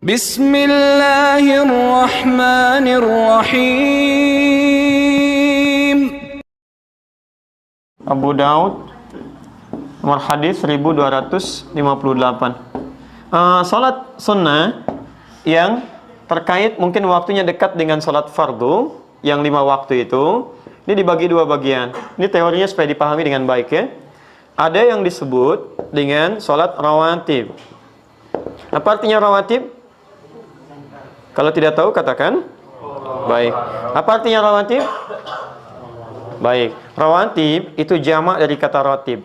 Bismillahirrahmanirrahim. Abu Daud nomor hadis 1258. Salat sunnah yang terkait mungkin waktunya dekat dengan salat fardu yang 5 waktu itu, ini dibagi 2 bagian. Ini teorinya supaya dipahami dengan baik ya. Ada yang disebut dengan salat rawatib. Apa artinya rawatib? Kalau tidak tahu katakan. Baik. Apa artinya rawatib? Baik. Rawatib itu jamak dari kata ratib.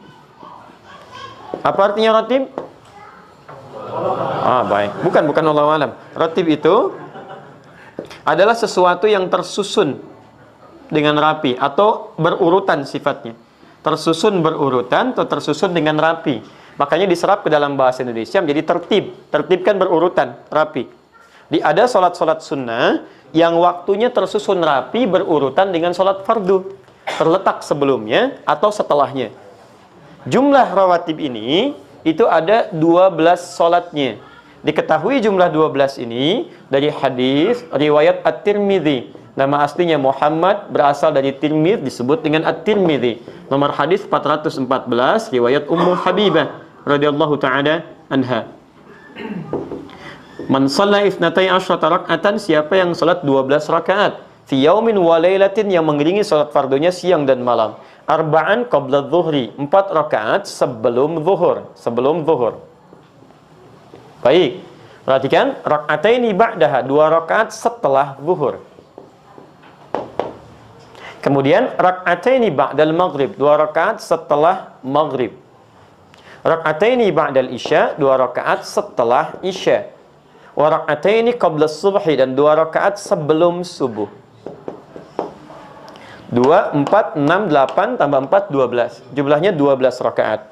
Apa artinya ratib? Baik. Bukan Allahu alam. Ratib itu adalah sesuatu yang tersusun dengan rapi atau berurutan sifatnya. Tersusun berurutan atau tersusun dengan rapi. Makanya diserap ke dalam bahasa Indonesia menjadi tertib. Tertib kan berurutan, rapi. Ada sholat-sholat sunnah yang waktunya tersusun rapi berurutan dengan sholat fardu, terletak sebelumnya atau setelahnya. Jumlah rawatib ini itu ada 12 sholatnya. Diketahui jumlah 12 ini dari hadis riwayat At-Tirmidzi. Nama aslinya Muhammad, berasal dari Tirmidz, disebut dengan At-Tirmidzi. Nomor hadis 414 riwayat Ummu Habibah radhiyallahu taala anha. Man shalla itsnatai asyrata rak'atan, siapa yang salat 12 rakaat fi yaumin wa lailatin, yang mengiringi salat fardunya siang dan malam. Arba'an qabla dzuhri, 4 rakaat sebelum zuhur. Baik. Perhatikan, rak'ataini ba'daha, 2 rakaat setelah zuhur. Kemudian rak'ataini ba'dal maghrib, 2 rakaat setelah maghrib. Rak'ataini ba'dal isya, 2 rakaat setelah isya. Wa rak'ataini qabla subhi, dan 2 rakaat sebelum subuh. 2, 4, 6, 8 tambah 4, 12. Jumlahnya 12 rakaat.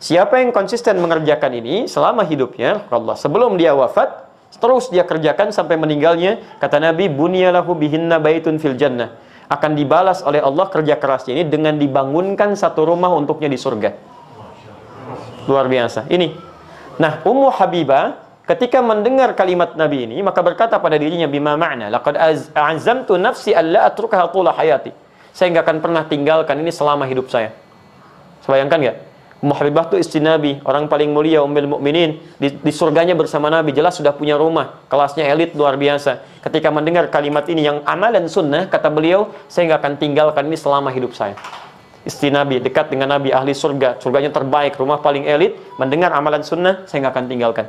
Siapa yang konsisten mengerjakan ini selama hidupnya, Allah, sebelum dia wafat, terus dia kerjakan sampai meninggalnya, kata Nabi, bunyalahu bihinna baitun fil jannah. Akan dibalas oleh Allah kerja kerasnya ini dengan dibangunkan satu rumah untuknya di surga. Luar biasa. Ini. Nah, Ummu Habibah ketika mendengar kalimat Nabi ini, maka berkata pada dirinya, bima ma'na laqad azamtu nafsi alla atrukaha tula hayati. Saya enggak akan pernah tinggalkan ini selama hidup saya. Bayangkan enggak? Ummu Habibah itu istri Nabi, orang paling mulia, ummul mukminin, di surganya bersama Nabi, jelas sudah punya rumah, kelasnya elit luar biasa. Ketika mendengar kalimat ini yang amalan sunnah, kata beliau, saya enggak akan tinggalkan ini selama hidup saya. Istri Nabi, dekat dengan Nabi, ahli surga, surganya terbaik, rumah paling elit, mendengar amalan sunnah, saya enggak akan tinggalkan.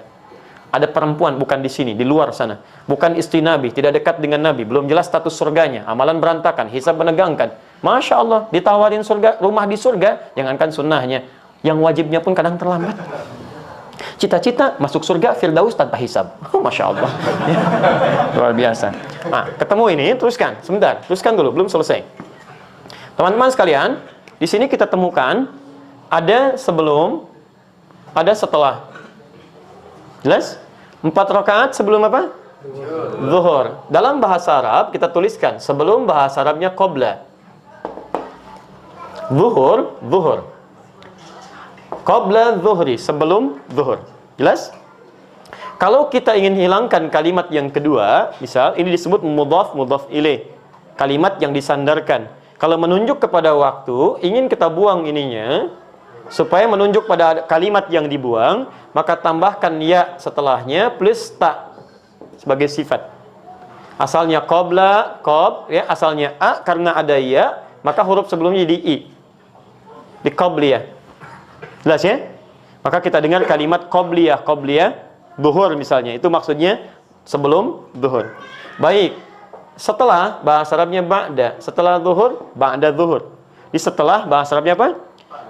Ada perempuan, bukan di sini, di luar sana, bukan istri Nabi, tidak dekat dengan Nabi, belum jelas status surganya, amalan berantakan, hisab menegangkan. Masya Allah, ditawarin surga, rumah di surga, jangankan sunnahnya, yang wajibnya pun kadang terlambat. Cita-cita masuk surga Firdaus tanpa hisab. Masya Allah. Luar biasa. Nah, ketemu ini, teruskan, sebentar, teruskan dulu, belum selesai. Teman-teman sekalian, di sini kita temukan ada sebelum, ada setelah. Jelas? 4 rakaat sebelum apa? Zuhur. Dalam bahasa Arab kita tuliskan sebelum, bahasa Arabnya qabla. Zuhur. Qabla zuhri, sebelum zuhur. Jelas? Kalau kita ingin hilangkan kalimat yang kedua, misal ini disebut mudhaf ilaih, kalimat yang disandarkan. Kalau menunjuk kepada waktu, ingin kita buang ininya supaya menunjuk pada kalimat yang dibuang, maka tambahkan ya setelahnya plus ta sebagai sifat. Asalnya qabla, ya, asalnya a, karena ada ya, maka huruf sebelumnya di i. Di qabliyah. Jelas ya? Maka kita dengar kalimat qabliyah, zuhur misalnya, itu maksudnya sebelum zuhur. Baik. Setelah, bahasa Arabnya ba'da. Setelah zuhur, ba'da zuhur. Di setelah, bahasa Arabnya apa?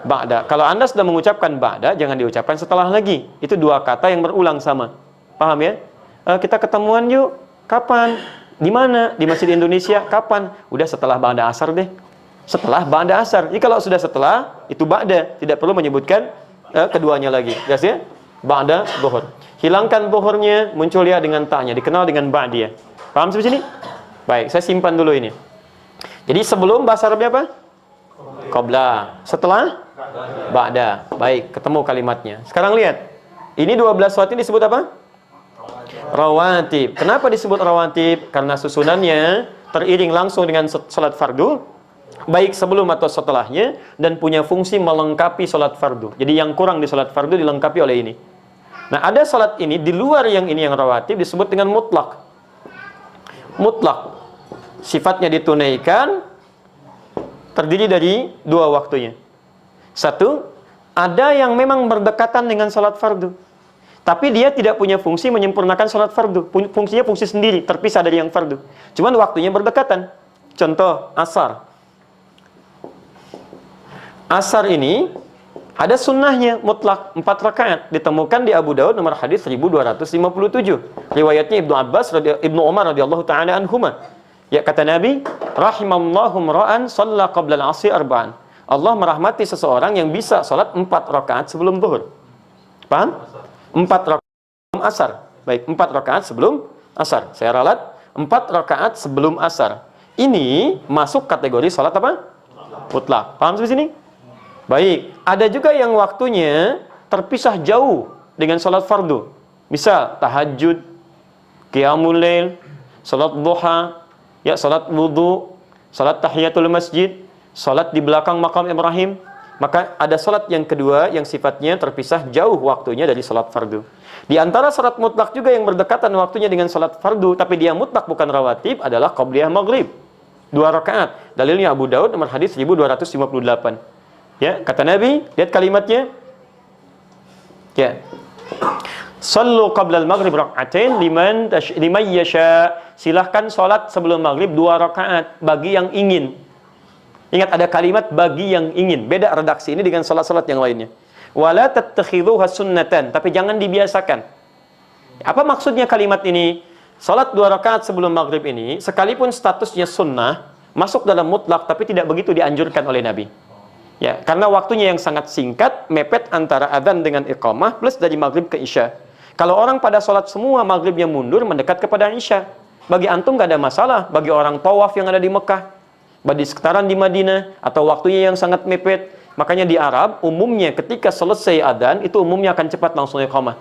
Ba'da. Kalau Anda sudah mengucapkan ba'da, jangan diucapkan setelah lagi. Itu 2 kata yang berulang sama. Paham ya? Kita ketemuan yuk. Kapan? Di mana? Di Masjid Indonesia. Kapan? Udah setelah ba'da asar deh. Setelah ba'da asar. Jadi kalau sudah setelah, itu ba'da. Tidak perlu menyebutkan keduanya lagi. Jelas ya? Ba'da zuhur. Hilangkan zuhurnya, muncul ya dengan ta'nya. Dikenal dengan ba'diyah. Paham sampai sini? Baik, saya simpan dulu ini. Jadi sebelum, bahasa Arabnya apa? Qabla. Setelah? Ba'da. Baik, ketemu kalimatnya. Sekarang lihat. Ini 12 waktu ini disebut apa? Rawatib. Kenapa disebut rawatib? Karena susunannya teriring langsung dengan salat fardu, baik sebelum atau setelahnya, dan punya fungsi melengkapi salat fardu. Jadi yang kurang di salat fardu dilengkapi oleh ini. Nah, ada salat ini di luar yang ini yang rawatib disebut dengan mutlak. Mutlak. Sifatnya ditunaikan, terdiri dari dua waktunya. Satu, ada yang memang berdekatan dengan salat fardu, tapi dia tidak punya fungsi menyempurnakan salat fardu. Fungsinya fungsi sendiri, terpisah dari yang fardu. Cuman waktunya berdekatan. Contoh, asar. Asar ini ada sunnahnya mutlak 4 rakaat, ditemukan di Abu Daud nomor hadis 1257. Riwayatnya Ibnu Umar radhiyallahu taala anhuma. Ya, kata Nabi, rahimallahu ra'an shalla qabla al-'asri arba'an. Allah merahmati seseorang yang bisa salat 4 rakaat sebelum zuhur. Paham? 4 rakaat sebelum asar. Baik, 4 rakaat sebelum asar. Saya ralat 4 rakaat sebelum asar. Ini masuk kategori salat apa? Mutlak. Paham sampai sini? Baik, ada juga yang waktunya terpisah jauh dengan salat fardu. Misal tahajud, qiyamul lail, salat duha, ya salat wudu, salat tahiyatul masjid, salat di belakang makam Ibrahim. Maka ada salat yang kedua yang sifatnya terpisah jauh waktunya dari salat fardu. Di antara salat mutlak juga yang berdekatan waktunya dengan salat fardu tapi dia mutlak bukan rawatib adalah qabliyah maghrib. 2 rakaat. Dalilnya Abu Daud nomor hadis 1258. Ya, kata Nabi, lihat kalimatnya. Ya. Sallu qabla al-maghrib rak'atain liman yasha. Silahkan salat sebelum maghrib 2 rakaat bagi yang ingin. Ingat ada kalimat bagi yang ingin. Beda redaksi ini dengan salat-salat yang lainnya. Wala tattakhidhuha sunnatan, tapi jangan dibiasakan. Apa maksudnya kalimat ini? Salat 2 rakaat sebelum maghrib ini sekalipun statusnya sunnah, masuk dalam mutlak tapi tidak begitu dianjurkan oleh Nabi. Ya, karena waktunya yang sangat singkat, mepet antara adzan dengan iqamah plus dari maghrib ke isya. Kalau orang pada sholat semua maghribnya mundur mendekat kepada isya, bagi antum nggak ada masalah. Bagi orang tawaf yang ada di Mekah, bagi sekitaran di Madinah, atau waktunya yang sangat mepet, makanya di Arab umumnya ketika selesai adzan itu umumnya akan cepat langsung iqamah.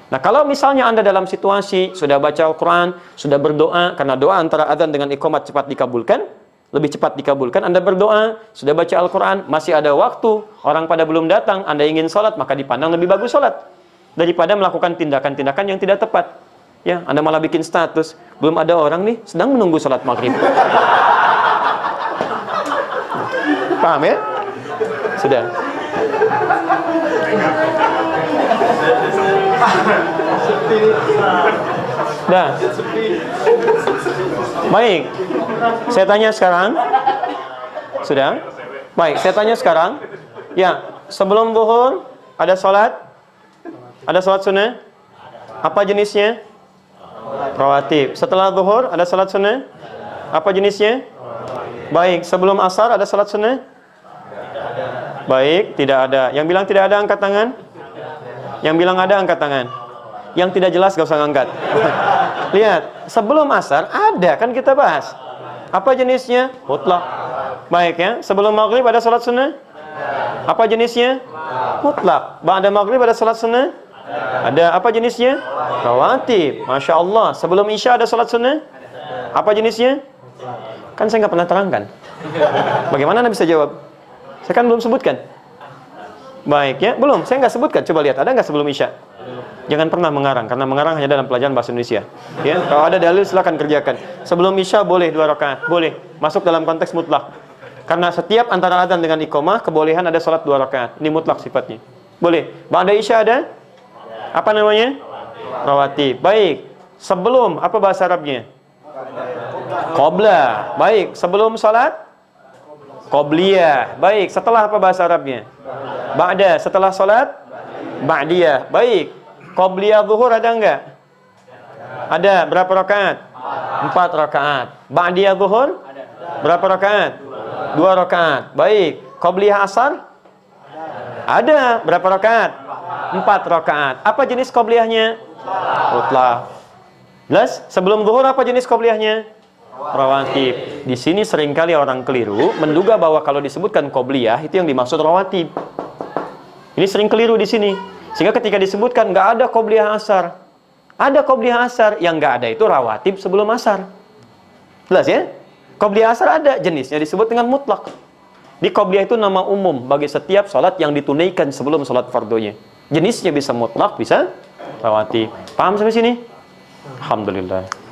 Nah, kalau misalnya Anda dalam situasi sudah baca Al-Quran, sudah berdoa, karena doa antara adzan dengan iqamat cepat dikabulkan, lebih cepat dikabulkan. Anda berdoa, sudah baca Al-Quran, masih ada waktu, orang pada belum datang, Anda ingin sholat, maka dipandang lebih bagus sholat daripada melakukan tindakan-tindakan yang tidak tepat. Ya, Anda malah bikin status, belum ada orang nih, sedang menunggu sholat maghrib. Paham ya? Sudah. Dah. Baik. Saya tanya sekarang. Sudah? Baik, saya tanya sekarang. Ya, sebelum zuhur ada sholat? Ada sholat sunnah? Apa jenisnya? Rawatib. Setelah zuhur ada sholat sunnah? Apa jenisnya? Baik, sebelum asar ada sholat sunnah? Baik, tidak ada. Yang bilang tidak ada angkat tangan? Yang bilang ada angkat tangan? Yang tidak jelas gak usah ngangkat. Lihat, sebelum asar ada, kan kita bahas. Apa jenisnya? Mutlak. Baik ya, sebelum maghrib ada salat sunnah? Apa jenisnya? Mutlak. Ba'da maghrib ada salat sunnah? Ada. Apa jenisnya? Rawatib. Masya Allah. Sebelum isya ada salat sunnah? Apa jenisnya? Kan saya nggak pernah terangkan. Bagaimana Anda bisa jawab? Saya kan belum sebutkan. Baik ya, belum. Saya nggak sebutkan. Coba lihat, ada nggak sebelum isya? Jangan pernah mengarang, karena mengarang hanya dalam pelajaran bahasa Indonesia. Ya, kalau ada dalil silakan kerjakan. Sebelum isya boleh 2 rakaat, boleh. Masuk dalam konteks mutlak. Karena setiap antara adzan dengan iqamah kebolehan ada salat 2 rakaat. Ini mutlak sifatnya. Boleh. Ba'da isya ada? Apa namanya? Rawatib. Baik. Sebelum apa bahasa Arabnya? Qabla. Baik. Sebelum salat? Qabliyah. Baik. Setelah apa bahasa Arabnya? Ba'da. Setelah salat? Ba'diyah. Baik. Qabliyah zuhur ada enggak? Ada. Berapa rakaat? 4 rakaat. Ba'diyah zuhur? Berapa rakaat? 2 rakaat. Baik. Qabliyah asar? Ada. Berapa rakaat? 4 rakaat. Apa jenis qabliyahnya? Mutlak. Jelas? Sebelum zuhur apa jenis qabliyahnya? Rawatib. Di sini seringkali orang keliru menduga bahwa kalau disebutkan qabliyah itu yang dimaksud rawatib. Ini sering keliru di sini. Sehingga ketika disebutkan nggak ada qabliyah asar. Ada qobliyah asar, yang nggak ada itu rawatib sebelum asar. Jelas ya? Qobliyah asar ada, jenisnya disebut dengan mutlak. Di qobliyah itu nama umum bagi setiap sholat yang ditunaikan sebelum sholat fardunya. Jenisnya bisa mutlak, bisa rawatib. Paham sampai sini? Alhamdulillah.